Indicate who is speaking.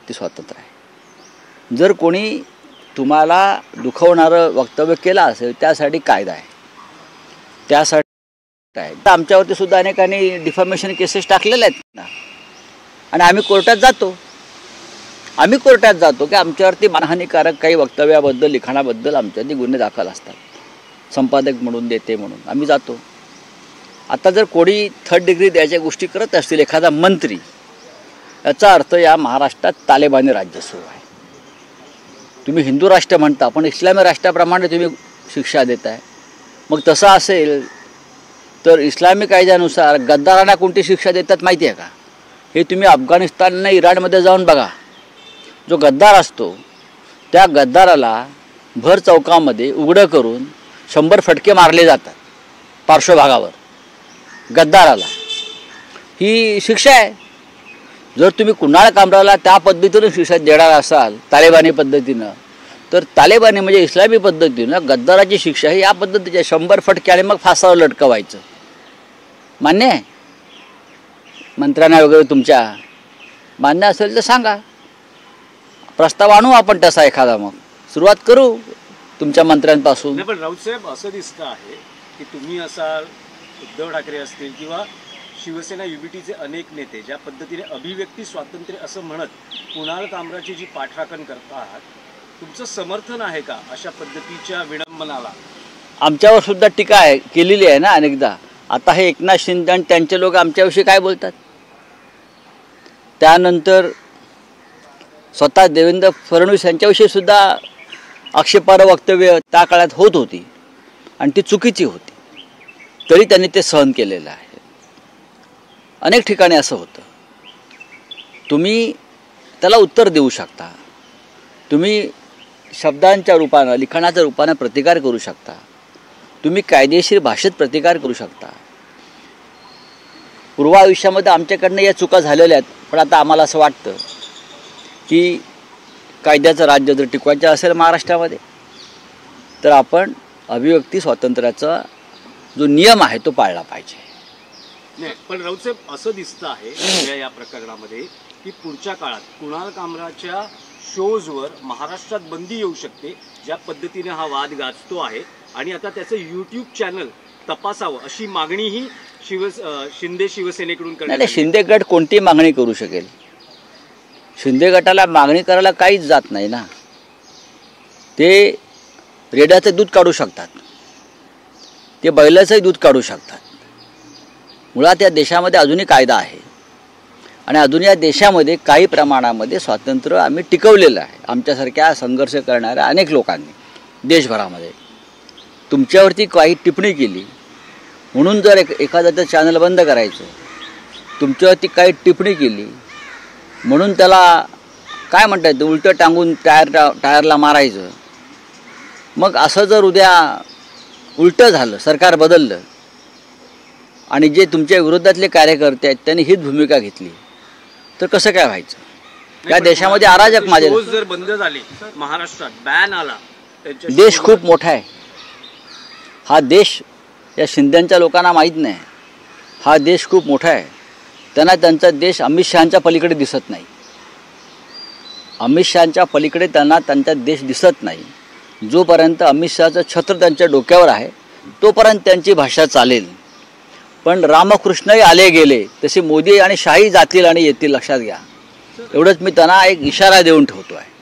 Speaker 1: अभिव्यक्ती स्वातंत्र्य आहे। जर कोणी तुम्हाला दुखवणारं वक्तव्य केलं असेल त्यासाठी कायदा आहे, त्यासाठी आहे। आमच्यावरती सुद्धा अनेकांनी डिफॉर्मेशन केसेस टाकलेल्या आहेत ना, आणि आम्ही कोर्टात जातो की आमच्यावरती मानहानिकारक काही वक्तव्याबद्दल लिखाणाबद्दल आमच्यावरती गुन्हे दाखल असतात, संपादक म्हणून देते म्हणून आम्ही जातो। आता जर कोणी थर्ड डिग्री द्यायच्या गोष्टी करत असतील एखादा मंत्री, याचा अर्थ या महाराष्ट्रात तालिबानी राज्य सुरू आहे। तुम्ही हिंदू राष्ट्र म्हणता पण इस्लामी राष्ट्राप्रमाणे तुम्ही शिक्षा देताय। मग तसं असेल तर इस्लामी कायद्यानुसार गद्दारांना कोणती शिक्षा देतात माहिती आहे का? हे तुम्ही अफगाणिस्तान आणि इराणमध्ये जाऊन बघा। जो गद्दार असतो त्या गद्दाराला भर चौकामध्ये उघडं करून 100 फटके मारले जातात पार्श्वभागावर। गद्दाराला ही शिक्षा आहे। जर तुम्ही कुणाल कामराला त्या पद्धतीने शिक्षा देणार असाल तालिबानी पद्धतीनं, तर तालिबानी म्हणजे इस्लामी पद्धतीनं गद्दाराची शिक्षा ही या पद्धतीची 100 फटके आणि मग फासावर लटकवायचं। मान्य आहे मंत्र्यांना वगैरे? तुमच्या मान्य असेल तर सांगा, प्रस्ताव आणू आपण तसा एखादा, मग सुरुवात करू तुमच्या मंत्र्यांपासून।
Speaker 2: पण राऊत साहेब, असं दिसतं आहे की तुम्ही असाल, उद्धव ठाकरे असतील किंवा शिवसेना युबीटीचे अनेक नेते ज्या पद्धतीने अभिव्यक्ती स्वातंत्र्य असं म्हणत कुणाल कामराची जी पाठराखण करतात, तुमचं समर्थन आहे का अशा पद्धतीच्या विडंबनाला?
Speaker 1: आमच्यावर सुद्धा टीका केलेली आहे ना अनेकदा। आता हे एकनाथ शिंदे आणि त्यांचे लोक आमच्याविषयी काय बोलतात, त्यानंतर स्वतः देवेंद्र फडणवीस यांच्याविषयी सुद्धा आक्षेपार्ह वक्तव्य त्या काळात होत होती आणि ती चुकीची होती, तरी त्यांनी ते सहन केलेलं आहे। अनेक ठिकाणी असं होतं। तुम्ही त्याला उत्तर देऊ शकता, तुम्ही शब्दांच्या रूपानं लिखाणाच्या रूपानं प्रतिकार करू शकता, तुम्ही कायदेशीर भाषेत प्रतिकार करू शकता। पूर्व आयुष्यामध्ये आमच्याकडनं या चुका झालेल्या आहेत, पण आता आम्हाला असं वाटतं की कायद्याचं राज्य जर टिकवायचं असेल महाराष्ट्रामध्ये तर आपण अभिव्यक्ती स्वातंत्र्याचा जो नियम आहे तो पाळला पाहिजे।
Speaker 2: नाही, पण राऊत साहेब, असं दिसतं आहे या प्रकरणामध्ये की पुढच्या काळात कुणाल कामराच्या शोजवर महाराष्ट्रात बंदी येऊ शकते, ज्या पद्धतीने हा वाद गाजतो आहे, आणि आता त्याचं यूट्यूब चॅनल तपासावं अशी मागणीही शिंदे शिवसेनेकडून करण्यात आली।
Speaker 1: शिंदे गट कोणती मागणी करू शकेल? शिंदे गटाला मागणी करायला काहीच जात नाही ना। ते रेड्याचं दूध काढू शकतात, ते बैलाचंही दूध काढू शकतात। मुळात या देशामध्ये अजूनही कायदा आहे आणि अजून या देशामध्ये काही प्रमाणामध्ये स्वातंत्र्य आम्ही टिकवलेलं आहे, आमच्यासारख्या संघर्ष करणाऱ्या अनेक लोकांनी देशभरामध्ये। तुमच्यावरती काही टिप्पणी केली म्हणून जर एखाद्याचं चॅनल बंद करायचं, तुमच्यावरती काही टिप्पणी केली म्हणून त्याला काय म्हणता येतं, उलटं टांगून टायरला मारायचं। मग असं जर उद्या उलटं झालं, सरकार बदललं आणि जे तुमच्या विरोधातले कार्यकर्ते आहेत त्यांनी हीच भूमिका घेतली तर कसं काय व्हायचं? या देशामध्ये अराजक माझे
Speaker 2: जर बंद झाले, महाराष्ट्रात बॅन आला,
Speaker 1: देश खूप मोठा आहे। हा देश या शिंद्यांच्या लोकांना माहीत नाही, हा देश खूप मोठा आहे। त्यांना त्यांचा देश अमित शहांच्या पलीकडे दिसत नाही, अमित शहांच्या पलीकडे त्यांना त्यांचा देश दिसत नाही। जोपर्यंत अमित शहाचं छत्र त्यांच्या डोक्यावर आहे तोपर्यंत त्यांची भाषा चालेल, पण रामकृष्णही आले गेले तसे मोदी आणि शाही जातील आणि येतील, लक्षात घ्या। एवढंच मी त्यांना एक इशारा देऊन ठेवतो आहे।